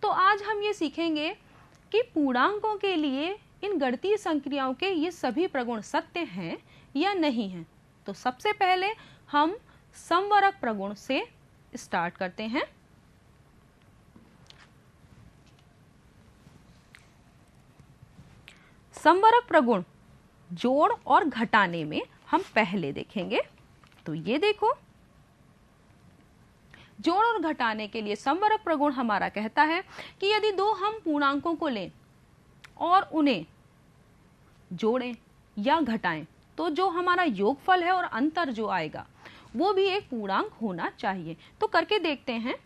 तो आज हम ये सीखेंगे कि पूर्णांकों के लिए इन गणितीय संक्रियाओं के ये सभी प्रगुण सत्य हैं या नहीं हैं। तो सबसे पहले हम समवरक प्रगुण से स्टार्ट करते हैं। समवरक प्रगुण जोड़ और घटाने में हम पहले देखेंगे। तो ये देखो, जोड़ और घटाने के लिए समवरक प्रगुण हमारा कहता है कि यदि दो हम पूर्णांकों को लें और उन्हें जोड़ें या घटाएं तो जो हमारा योगफल है और अंतर जो आएगा वो भी एक पूर्णांक होना चाहिए। तो करके देखते हैं।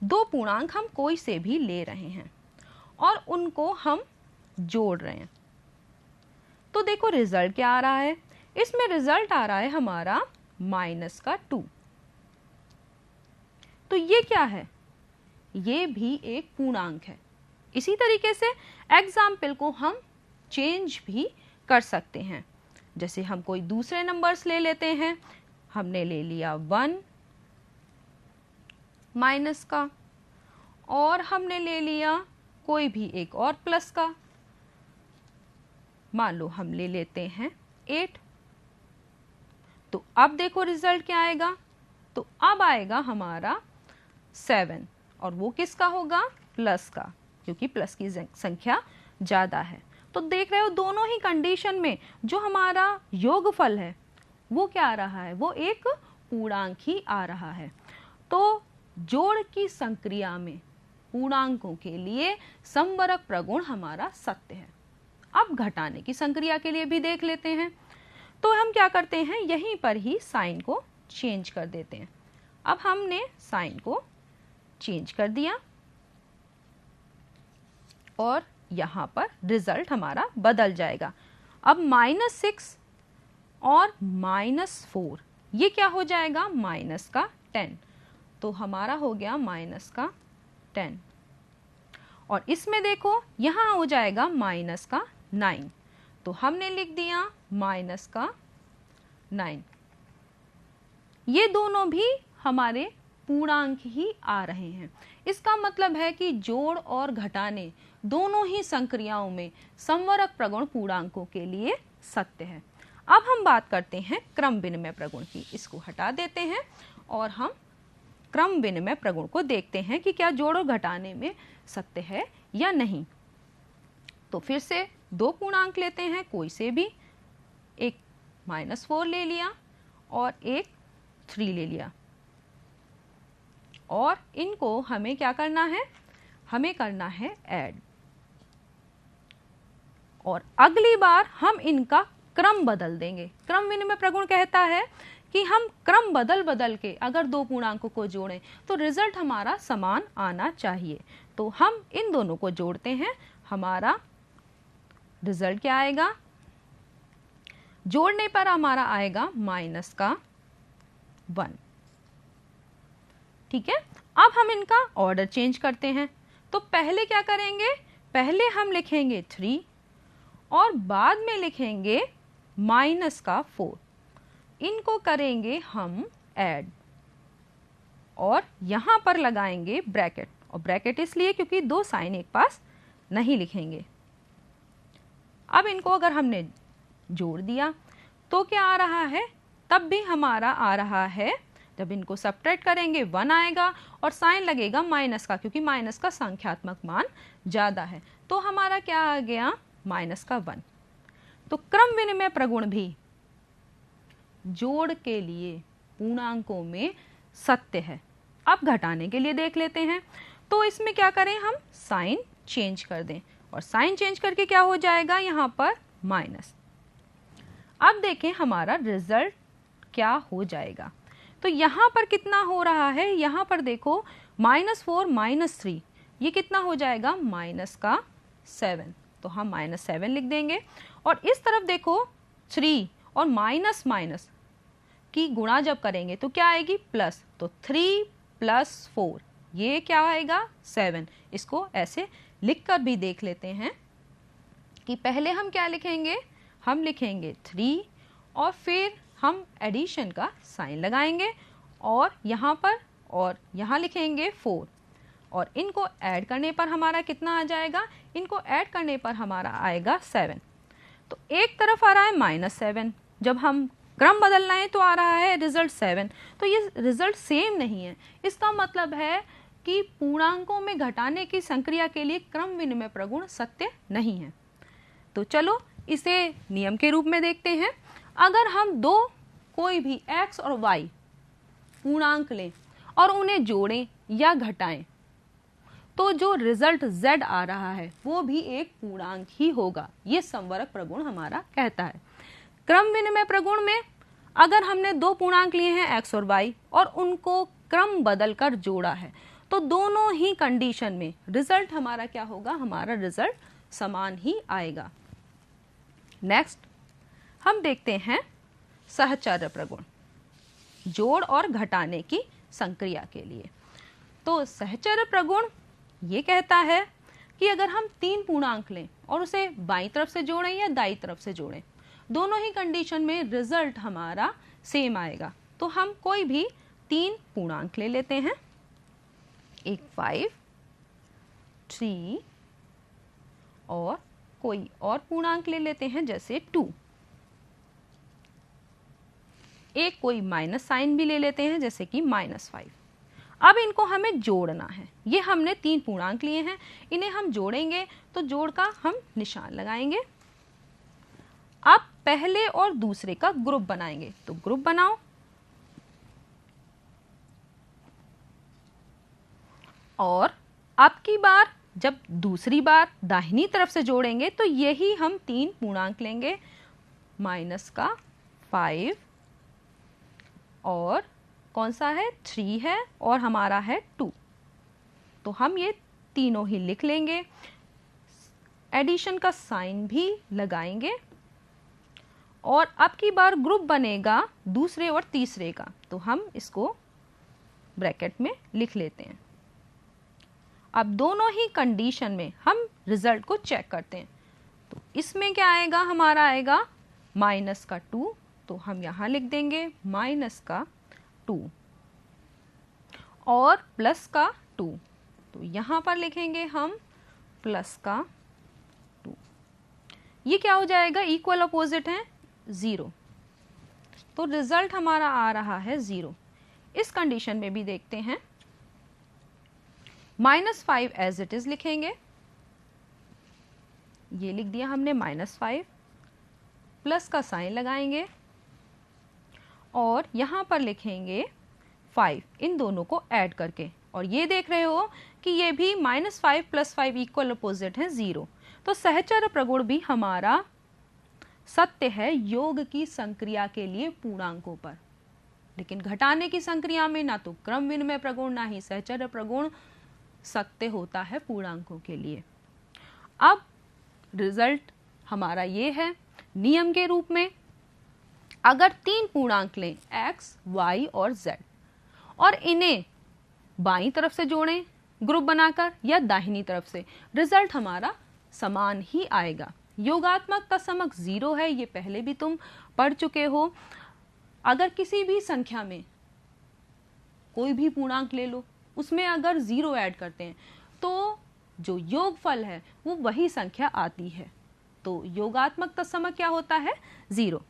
दो पूर्णांक हम कोई से भी ले रहे हैं और उनको हम जोड़ रहे हैं। तो देखो रिजल्ट क्या आ रहा है। इसमें रिजल्ट आ रहा है हमारा -2। तो ये क्या है? ये भी एक पूर्णांक है। इसी तरीके से एग्जाम्पल को हम चेंज भी कर सकते हैं। जैसे हम कोई दूसरे नंबर्स ले लेते हैं। हमने ले लिया 1 माइनस का और हमने ले लिया कोई भी एक और प्लस का। मान लो हम ले लेते हैं 8। तो अब देखो रिजल्ट क्या आएगा। तो अब आएगा हमारा 7 और वो किसका होगा? प्लस का, क्योंकि प्लस की संख्या ज्यादा है। तो देख रहे हो दोनों ही कंडीशन में जो हमारा योगफल है वो क्या आ रहा है? वो एक पूर्णांक ही आ रहा है। तो जोड़ की संक्रिया में पूर्णांकों के लिए समवरक प्रगुण हमारा सत्य है। अब घटाने की संक्रिया के लिए भी देख लेते हैं। तो हम क्या करते हैं, यहीं पर ही साइन को चेंज कर देते हैं। अब हमने साइन को चेंज कर दिया और यहां पर रिजल्ट हमारा बदल जाएगा। अब -6 और -4 ये क्या हो जाएगा? -10। तो हमारा हो गया -10 और इसमें देखो यहां हो जाएगा -9। तो हमने लिख दिया -9। ये दोनों भी हमारे पूर्णांक ही आ रहे हैं। इसका मतलब है कि जोड़ और घटाने दोनों ही संक्रियाओं में समवरक प्रगुण पूर्णांकों के लिए सत्य है। अब हम बात करते हैं क्रम विनिमय प्रगुण की। इसको हटा देते हैं और हम क्रम विनिमय प्रगुण को देखते हैं कि क्या जोड़ और घटाने में सत्य है या नहीं। तो फिर से दो पूर्णांक लेते हैं कोई से भी। एक -4 ले लिया और एक 3 ले लिया और इनको हमें क्या करना है? हमें करना है ऐड। और अगली बार हम इनका क्रम बदल देंगे। क्रम विनिमय प्रगुण कहता है कि हम क्रम बदल बदल के अगर दो पूर्णांकों को जोड़ें तो रिजल्ट हमारा समान आना चाहिए। तो हम इन दोनों को जोड़ते हैं। हमारा रिजल्ट क्या आएगा? जोड़ने पर हमारा आएगा -1। ठीक है। अब हम इनका ऑर्डर चेंज करते हैं। तो पहले क्या करेंगे? पहले हम लिखेंगे 3 और बाद में लिखेंगे -4। इनको करेंगे हम ऐड और यहां पर लगाएंगे ब्रैकेट। और ब्रैकेट इसलिए क्योंकि दो साइन एक पास नहीं लिखेंगे। अब इनको अगर हमने जोड़ दिया तो क्या आ रहा है? तब भी हमारा आ रहा है, जब इनको सब्ट्रैक्ट करेंगे 1 आएगा और साइन लगेगा माइनस का, क्योंकि माइनस का संख्यात्मक मान ज्यादा है। तो हमारा क्या आ गया? -1। तो क्रम विनिमय प्रगुण भी जोड़ के लिए पूर्णांकों में सत्य है। अब घटाने के लिए देख लेते हैं। तो इसमें क्या करें? हम साइन चेंज कर दें और साइन चेंज करके क्या हो जाएगा? यहाँ पर माइनस। अब देखें हमारा रिजल्ट क्या हो जाएगा। तो यहाँ पर कितना हो रहा है? यहाँ पर देखो -4 -3 ये कितना हो जाएगा? -7। तो हम -7 लिख देंगे। और इस तरफ देखो 3 और माइनस माइनस की गुणा जब करेंगे तो क्या आएगी? प्लस। तो 3 + 4 ये क्या आएगा? 7। इसको ऐसे लिख कर भी देख लेते हैं कि पहले हम क्या लिखेंगे? हम लिखेंगे 3 और फिर हम एडिशन का साइन लगाएंगे और यहाँ पर और यहाँ लिखेंगे 4 और इनको ऐड करने पर हमारा कितना आ जाएगा, इनको ऐड करने पर हमारा आएगा 7। तो एक तरफ आ रहा है -7, जब हम क्रम बदलना है तो आ रहा है रिजल्ट 7। तो ये रिजल्ट सेम नहीं है। इसका मतलब है कि पूर्णांकों में घटाने की संक्रिया के लिए क्रम विनिमय प्रगुण सत्य नहीं है। तो चलो इसे नियम के रूप में देखते हैं। अगर हम दो कोई भी x और y पूर्णांक लें और उन्हें जोड़ें या घटाएं तो जो रिजल्ट z आ रहा है वो भी एक पूर्णांक ही होगा। ये संवरक प्रगुण हमारा कहता है। क्रम विनिमय प्रगुण में अगर हमने दो पूर्णांक लिए हैं x और y और उनको क्रम बदलकर जोड़ा है तो दोनों ही कंडीशन में रिजल्ट हमारा क्या होगा, हमारा रिजल्ट समान ही आएगा। नेक्स्ट हम देखते हैं सहचर्य प्रगुण, जोड़ और घटाने की संक्रिया के लिए। तो सहचर्य प्रगुण ये कहता है कि अगर हम 3 पूर्णांक लें और उसे बाईं तरफ से जोड़ें या दाईं तरफ से जोड़ें, दोनों ही कंडीशन में रिजल्ट हमारा सेम आएगा। तो हम कोई भी 3 पूर्णांक ले लेते हैं, एक 5, 3 और कोई और पूर्णांक ले लेते हैं जैसे 2। एक कोई माइनस साइन भी ले लेते हैं जैसे कि -5। अब इनको हमें जोड़ना है। ये हमने 3 पूर्णांक लिए हैं, इन्हें हम जोड़ेंगे तो जोड़ का हम निशान लगाएंगे। अब पहले और दूसरे का ग्रुप बनाएंगे, तो ग्रुप बनाओ। और अब की बार जब दूसरी बार दाहिनी तरफ से जोड़ेंगे तो यही हम 3 पूर्णांक लेंगे, -5 और कौन सा है 3 है और हमारा है 2। तो हम ये तीनों ही लिख लेंगे, एडिशन का साइन भी लगाएंगे और अब की बार ग्रुप बनेगा दूसरे और तीसरे का, तो हम इसको ब्रैकेट में लिख लेते हैं। अब दोनों ही कंडीशन में हम रिजल्ट को चेक करते हैं। तो इसमें क्या आएगा, हमारा आएगा -2, तो हम यहाँ लिख देंगे -2 और +2, तो यहाँ पर लिखेंगे हम +2। ये क्या हो जाएगा, इक्वल अपोजिट है 0, तो रिजल्ट हमारा आ रहा है 0। इस कंडीशन में भी देखते हैं, -5 एज इट इज लिखेंगे, ये लिख दिया हमने -5, प्लस का साइन लगाएंगे और यहां पर लिखेंगे 5 इन दोनों को ऐड करके, और ये देख रहे हो कि ये भी -5 + 5 इक्वल अपोजिट है 0। तो सहचर्य प्रगुण भी हमारा सत्य है योग की संक्रिया के लिए पूर्णांकों पर, लेकिन घटाने की संक्रिया में ना तो क्रम विनिमय प्रगुण ना ही सहचर्य प्रगुण सत्य होता है पूर्णांकों के लिए। अब रिजल्ट हमारा ये है नियम के रूप में, अगर 3 पूर्णांक लें x, y और z और इन्हें बाईं तरफ से जोड़ें ग्रुप बनाकर या दाहिनी तरफ से, रिजल्ट हमारा समान ही आएगा। योगात्मक का समक 0 है, ये पहले भी तुम पढ़ चुके हो। अगर किसी भी संख्या में कोई भी पूर्णांक ले लो, उसमें अगर 0 ऐड करते हैं तो जो योगफल है वो वही संख्या आती है। तो योगात्मक तत्समक क्या होता है, 0।